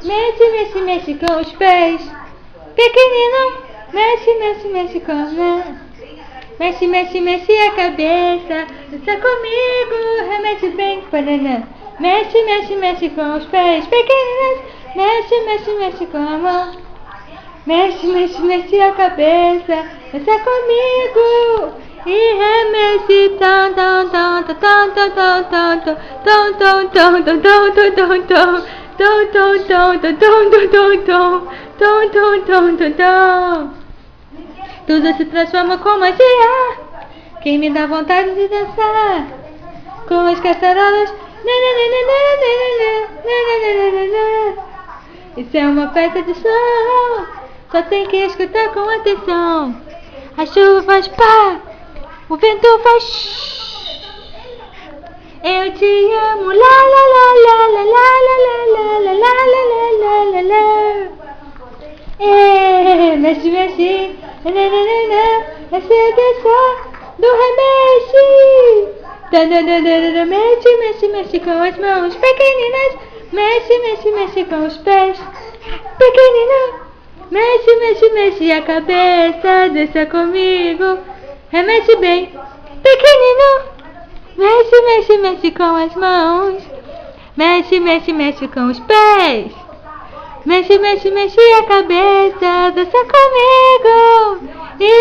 Mexe, mexe, mexe com os pés. Pequenino, mexe, mexe, mexe com a mão. Mexe, mexe, mexe a cabeça. Dança comigo, remete bem, banana. Mexe, mexe, mexe com os pés. Pequeninas, mexe, mexe, mexe com a mão. Mexe, mexe, mexe a cabeça. Dança comigo e remexe. Tom, tom, tom, tom, tom, tom, tom, tom, tom, tom, tom, tom, tom, tom, tom. Tom, tom, tom, tom, tom, tom, tom, tom, tom, tom, tom, tom. Tudo se transforma com magia. Quem me dá vontade de dançar com as caçarolas. Isso é uma festa de som. Só tem que escutar com atenção. A chuva faz pá, o vento faz shh. Eu te amo, la la la la la la la la la la la la la. Mexe, mexe, essa é a dança do remexe. Mexe, mexe, mexe com as mãos pequeninas. Mexe, mexe, mexe com os pés. Pequenino, mexe, mexe, mexe a cabeça. Dança comigo, remexe bem. Pequenino, mexe, mexe, mexe com as mãos. Mexe, mexe, mexe com os pés. Mexe, mexe, mexe a cabeça. Dança comigo e